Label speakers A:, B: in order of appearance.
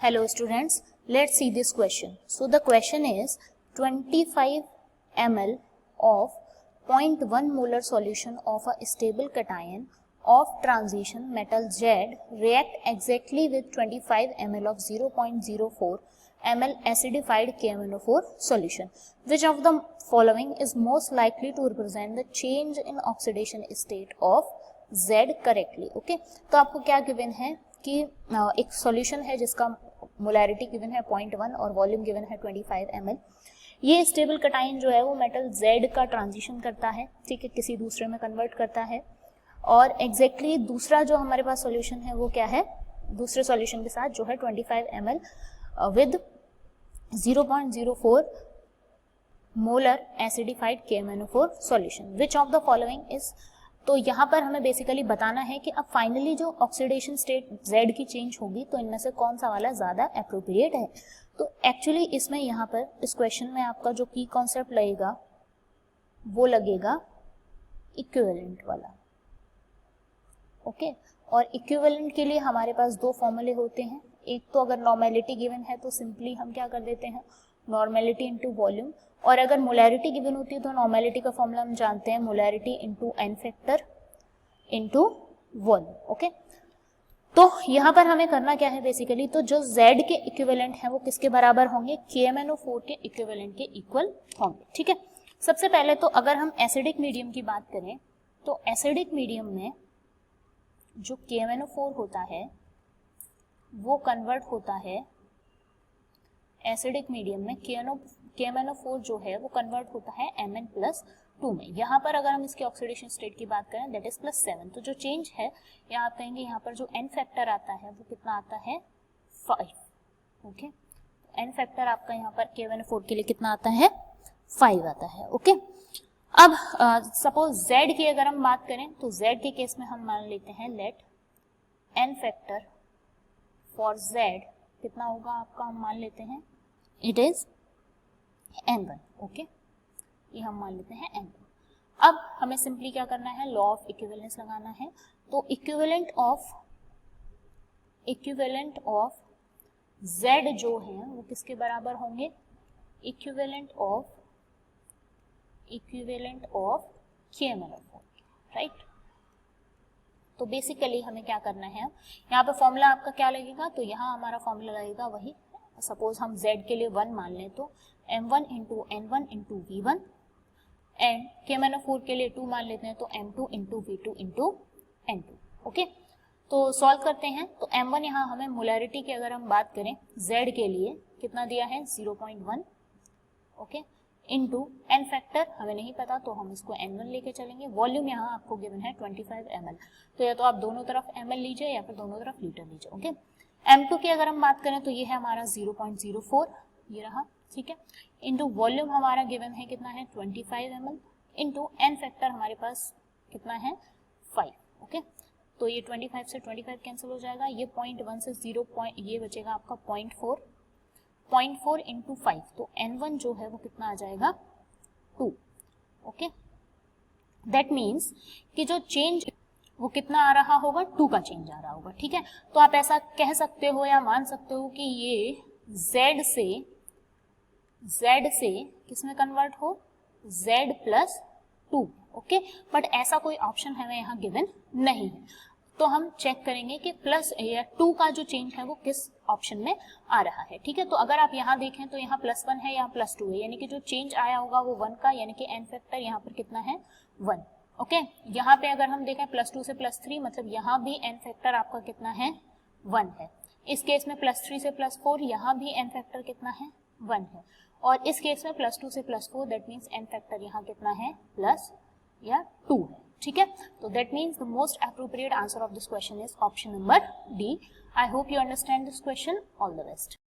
A: Hello students, let's see this question. So the question is 25 ml of 0.1 molar solution of a stable cation of transition metal Z react exactly with 25 ml of 0.04 ml acidified KMnO4 solution. Which of the following is most likely to represent the change in oxidation state of Z correctly? Okay, तो आपको क्या given है कि एक solution है जिसका molarity given है 0.1 और वॉल्यूम गिवन है 25 ml. ये स्टेबल कटाइन जो है वो मेटल Z का ट्रांजिशन करता है, ठीक है, किसी दूसरे में कन्वर्ट करता है. और एग्जैक्टली दूसरा जो हमारे पास सॉल्यूशन है वो क्या है, दूसरे सॉल्यूशन के साथ जो है 25 ml with 0.04 molar acidified KMnO4 solution. Which of the following is, तो यहाँ पर हमें बेसिकली बताना है कि अब फाइनली जो ऑक्सीडेशन स्टेट Z की चेंज होगी तो इनमें से कौन सा वाला ज्यादा एप्रोप्रिएट है. तो एक्चुअली इसमें यहाँ पर इस क्वेश्चन में आपका जो की कॉन्सेप्ट लगेगा वो लगेगा इक्विवेलेंट वाला. ओके, और इक्विवेलेंट के लिए हमारे पास दो फॉर्मूले होते हैं. एक तो अगर नॉर्मेलिटी गिवन है तो सिंपली हम क्या कर देते हैं, नॉर्मेलिटी इनटू वॉल्यूम. और अगर मोलैरिटी गिवन होती है तो नॉर्मेलिटी का फॉर्मूला हम जानते हैं, molarity into N factor into volume. Okay, तो यहाँ पर हमें करना क्या है बेसिकली, तो जो Z के इक्विवेलेंट हैं वो किसके बराबर होंगे, KMnO4 के इक्विवेलेंट के इक्वल होंगे. ठीक है, सबसे पहले तो अगर हम एसिडिक मीडियम की बात करें तो एसिडिक मीडियम में जो KMnO4 होता है वो कन्वर्ट होता है, एसिडिक मीडियम में KMnO4 जो है वो कन्वर्ट होता है Mn+2 में. यहाँ पर अगर हम इसके ऑक्सीडेशन स्टेट की बात करें दैट इज +7. तो जो चेंज है यहाँ आप कहेंगे यहाँ पर जो N फैक्टर आता है वो कितना आता है 5. ओके, N फैक्टर आपका यहाँ पर KMnO4 के लिए कितना आता है 5 आता है. ओके, अब सपोज Z की अगर हम बात करें तो Z के केस में हम मान लेते हैं let N factor for Z कितना होगा आपका, हम मान लेते हैं इट इज N1. ओके, ये हम मान लेते हैं N1. अब हमें सिंपली क्या करना है, लॉ ऑफ इक्विवेलेंस लगाना है. तो इक्विवेलेंट ऑफ Z जो है वो किसके बराबर होंगे, इक्विवेलेंट ऑफ KMnO4, राइट. तो बेसिकली हमें क्या करना है, यहाँ पे फॉर्मूला आपका क्या लगेगा, तो यहाँ हमारा फॉर्मूला लगेगा वही. सपोज हम Z के लिए 1 मान लें तो M1 into N1 into V1 and KMnO4 के लिए 2 मान लेते हैं तो M2 into V2 into N2. Okay, तो सॉल्व करते हैं. तो M1 यहाँ हमें मोलैरिटी की अगर हम बात करें Z के लिए कितना दिया है 0.1. ओके, इंटू N फैक्टर हमें नहीं पता तो हम इसको N1 लेके चलेंगे. वॉल्यूम यहाँ आपको गिवन है 25 ml, तो या तो आप दोनों तरफ ml लीजिए या फिर दोनों तरफ लीटर लीजिए. ओके, M2 की अगर हम बात करें तो ये है हमारा 0.04, ये रहा, ठीक है, इंटू वॉल्यूम हमारा गिवन है कितना है 25 ml इंटू N फैक्टर हमारे पास कितना है 5. ओके, तो ये 25 से 25 कैंसिल हो जाएगा, ये 0.1 से 0 ये बचेगा आपका 0.4 इंटू 5, तो N1 जो है वो कितना आ जाएगा 2. ओके, दैट मीन्स कि जो चेंज वो कितना आ रहा होगा, 2 का चेंज आ रहा होगा. ठीक है, तो आप ऐसा कह सकते हो या मान सकते हो कि ये Z से किस में कन्वर्ट हो, Z+2. ओके, बट ऐसा कोई ऑप्शन हमें यहाँ गिवन नहीं है. तो हम चेक करेंगे कि प्लस या 2 का जो चेंज है वो किस ऑप्शन में आ रहा है. ठीक है, तो अगर आप यहाँ देखें तो यहाँ +1 है, यहाँ +2 है, यानी कि जो चेंज आया होगा वो 1 का, यानी कि N फैक्टर यहाँ पर कितना है 1. ओके, यहाँ पे अगर हम देखें +2 से +3 मतलब यहाँ भी N फैक्टर आपका कितना है 1 है. इस केस में +3 से +4 यहाँ भी N फैक्टर कितना है 1 है. और इस केस में +2 से +4 दैट मीन्स N फैक्टर यहाँ कितना है +2 है. ठीक है, तो that means the most appropriate answer of this question is option number D. I hope you understand this question. All the best.